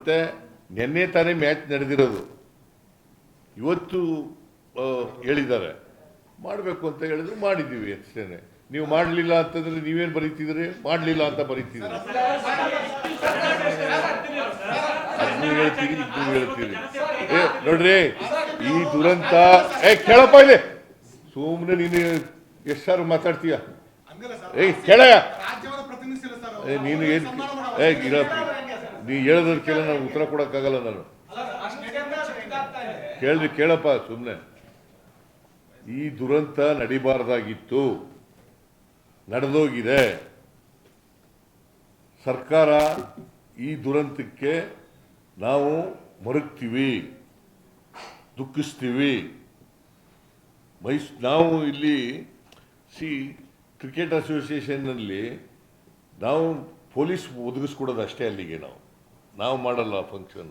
ಮತ್ತೆ ನಿನ್ನೆ ತಾನೇ ಮ್ಯಾಚ್ ನಡೆದಿರೋದು, ಇವತ್ತು ಹೇಳಿದ್ದಾರೆ ಮಾಡಬೇಕು ಅಂತ ಹೇಳಿದ್ರು ಮಾಡಿದ್ದೀವಿ ಅಷ್ಟೇನೆ. ನೀವು ಮಾಡಲಿಲ್ಲ ಅಂತಂದ್ರೆ ನೀವೇನು ಬರೀತಿದ್ರಿ? ಮಾಡಲಿಲ್ಲ ಅಂತ ಬರೀತಿದ್ರಿ. ಅದನ್ನು ಹೇಳ್ತೀರಿ, ಇದನ್ನು ಹೇಳ್ತೀರಿ. ನೋಡ್ರಿ, ಈ ದುರಂತ ಕೇಳಪ್ಪ ಇಲ್ಲಿ, ಸುಮ್ಮನೆ ನೀನು ಎಷ್ಟಾರು ಮಾತಾಡ್ತೀಯ? ಕೇಳಯ್ಯ, ನೀನು ಏನು ನೀ ಹೇಳೋದಕ್ಕೆಲ್ಲ ನಾನು ಉತ್ತರ ಕೊಡೋಕ್ಕಾಗಲ್ಲ. ನಾನು ಕೇಳಪ್ಪ ಸುಮ್ಮನೆ. ಈ ದುರಂತ ನಡಿಬಾರ್ದಾಗಿತ್ತು, ನಡೆದೋಗಿದೆ. ಸರ್ಕಾರ ಈ ದುರಂತಕ್ಕೆ ನಾವು ಮರುಗ್ತೀವಿ, ದುಃಖಿಸ್ತೀವಿ. ನಾವು ಇಲ್ಲಿ ಕ್ರಿಕೆಟ್ ಅಸೋಸಿಯೇಷನ್ನಲ್ಲಿ ನಾವು ಪೊಲೀಸ್ ಒದಗಿಸ್ಕೊಡೋದು ಅಷ್ಟೇ. ಅಲ್ಲಿಗೆ ನಾವು ಮಾಡಲ್ಲ ಫಂಕ್ಷನ್.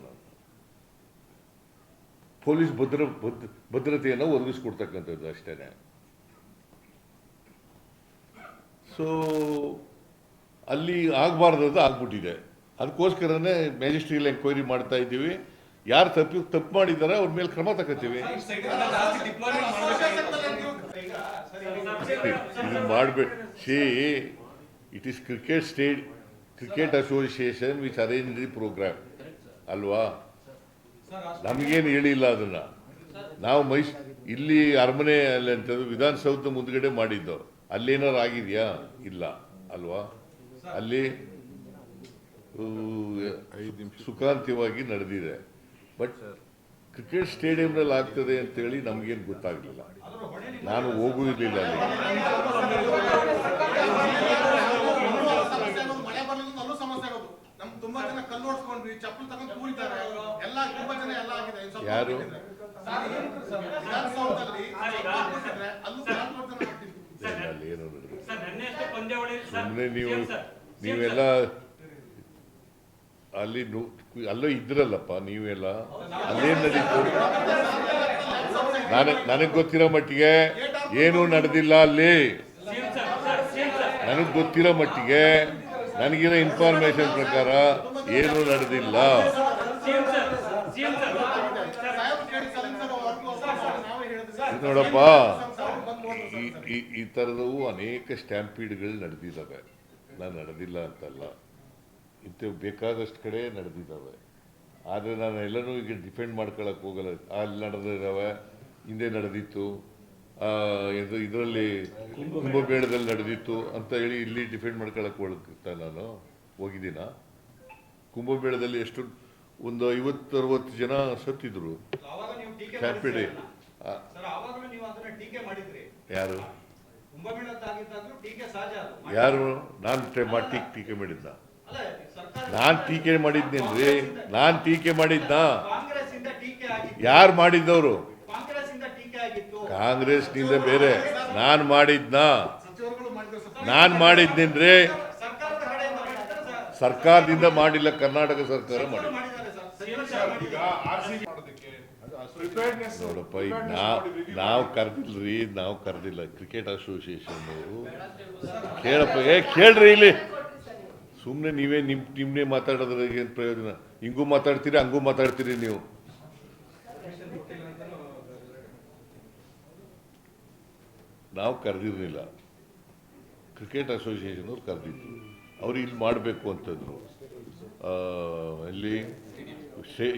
ಪೊಲೀಸ್ ಭದ್ರತೆಯನ್ನು ಒದಗಿಸ್ಕೊಡ್ತಕ್ಕಂಥದ್ದು ಅಷ್ಟೇ. ಸೊ ಅಲ್ಲಿ ಆಗಬಾರ್ದದ್ದು ಆಗ್ಬಿಟ್ಟಿದೆ. ಅದಕ್ಕೋಸ್ಕರನೇ ಮ್ಯಾಜಿಸ್ಟ್ರಿಯಲ್ ಎಂಕ್ವೈರಿ ಮಾಡ್ತಾ ಇದ್ದೀವಿ. ಯಾರು ತಪ್ಪು ಮಾಡಿದ್ದಾರೆ ಅವ್ರ ಮೇಲೆ ಕ್ರಮ ತಗೋತೀವಿ. ಇದು ಮಾಡಬೇಡಿ. It is cricket association which arrange the program ಅಲ್ವಾ? ನಮಗೇನು ಹೇಳಿಲ್ಲ ಅದನ್ನ. ನಾವು ಇಲ್ಲಿ ಅರಮನೆ ಅಲ್ಲಿ ಅಂತ ವಿಧಾನಸೌಧ ಮುಂದ್ಗಡೆ ಮಾಡಿದ್ದು. ಅಲ್ಲೇನಾರು ಆಗಿದೆಯಾ? ಇಲ್ಲ ಅಲ್ವಾ? ಅಲ್ಲಿ ಸುಖಾಂತ್ಯವಾಗಿ ನಡೆದಿದೆ. ಬಟ್ ಕ್ರಿಕೆಟ್ ಸ್ಟೇಡಿಯಂನಲ್ಲಿ ಆಗ್ತದೆ ಅಂತೇಳಿ ನಮಗೇನು ಗೊತ್ತಾಗಲಿಲ್ಲ. ನಾನು ಹೋಗುವುದಿಲ್ಲ ಅಲ್ಲಿ. ಯಾರು ಏನು ಸುಮ್ಮನೆ ನೀವೆಲ್ಲ ಅಲ್ಲಿ ಅಲ್ಲೋ ಇದ್ರಲ್ಲಪ್ಪ, ನೀವೆಲ್ಲ ಅಲ್ಲೇನು ನಡೀತು? ನನಗೆ ಗೊತ್ತಿರೋ ಮಟ್ಟಿಗೆ ಏನೂ ನಡೆದಿಲ್ಲ ಅಲ್ಲಿ. ನನಗೆ ಗೊತ್ತಿರೋ ಮಟ್ಟಿಗೆ, ನನಗಿರೋ ಇನ್ಫಾರ್ಮೇಶನ್ ಪ್ರಕಾರ ಏನೂ ನಡೆದಿಲ್ಲ. ನೋಡಪ್ಪ, ಈ ಥರದವು ಅನೇಕ ಸ್ಟ್ಯಾಂಪೀಡ್ಗಳು ನಡೆದಿದ್ದಾವೆ. ನಾನು ನಡೆದಿಲ್ಲ ಅಂತಲ್ಲ, ಇಂಥವು ಬೇಕಾದಷ್ಟು ಕಡೆ ನಡೆದಿದ್ದಾವೆ. ಆದರೆ ನಾನು ಎಲ್ಲನೂ ಈಗ ಡಿಫೆಂಡ್ ಮಾಡ್ಕೊಳಕ್ಕೆ ಹೋಗಲ್ಲ. ಅಲ್ಲಿ ನಡೆದಿದ್ದಾವೆ, ಹಿಂದೆ ನಡೆದಿತ್ತು, ಇದರಲ್ಲಿ ಕುಂಭಮೇಳದಲ್ಲಿ ನಡೆದಿತ್ತು ಅಂತ ಹೇಳಿ ಇಲ್ಲಿ ಡಿಫೆಂಡ್ ಮಾಡ್ಕೊಳಕ್ಕೆ ಹೋಗ್ತಾ ನಾನು ಹೋಗಿದ್ದೀನ? ಕುಂಭಮೇಳದಲ್ಲಿ ಎಷ್ಟು ಒಂದು 50-60 ಜನ ಸತ್ತಿದ್ರು. ಸ್ಟ್ಯಾಂಪೀಡ್. ಯಾರು ನಾನು ಟೀಕೆ ಮಾಡಿದ್ದ? ನಾನು ಟೀಕೆ ಮಾಡಿದ್ನೇನ್ರಿ? ನಾನು ಟೀಕೆ ಮಾಡಿದ್ದ? ಯಾರು ಮಾಡಿದ್ದವರು? ಕಾಂಗ್ರೆಸ್ನಿಂದ ಬೇರೆ. ನಾನು ಮಾಡಿದ್ನೇನ್ರಿ? ಸರ್ಕಾರದಿಂದ ಮಾಡಿಲ್ಲ, ಕರ್ನಾಟಕ ಸರ್ಕಾರ ಮಾಡಿಲ್ಲ. ನೋಡಪ್ಪ, ಈಗ ನಾವು ಕರೆದಿಲ್ಲ ಕ್ರಿಕೆಟ್ ಅಸೋಸಿಯೇಷನ್ ಅವರು. ಕೇಳಪ್ಪ, ಕೇಳ್ರಿ ಇಲ್ಲಿ. ಸುಮ್ಮನೆ ನೀವೇ ನಿಮ್ಮನ್ನೇ ಮಾತಾಡೋದ್ರೆ ಏನು ಪ್ರಯೋಜನ? ಹಿಂಗೂ ಮಾತಾಡ್ತೀರಿ, ಹಂಗೂ ಮಾತಾಡ್ತೀರಿ ನೀವು. ನಾವು ಕರೆದಿರಲಿಲ್ಲ, ಕ್ರಿಕೆಟ್ ಅಸೋಸಿಯೇಷನ್ ಅವ್ರು ಕರೆದಿದ್ರು. ಅವ್ರು ಇಲ್ಲಿ ಮಾಡಬೇಕು ಅಂತಂದ್ರು. ಇಲ್ಲಿ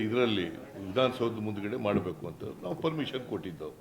ಇದರಲ್ಲಿ ವಿಧಾನಸೌಧ ಮುಂದ್ಗಡೆ ಮಾಡಬೇಕು ಅಂತ ನಾವು ಪರ್ಮಿಷನ್ ಕೊಟ್ಟಿದ್ದೆವು.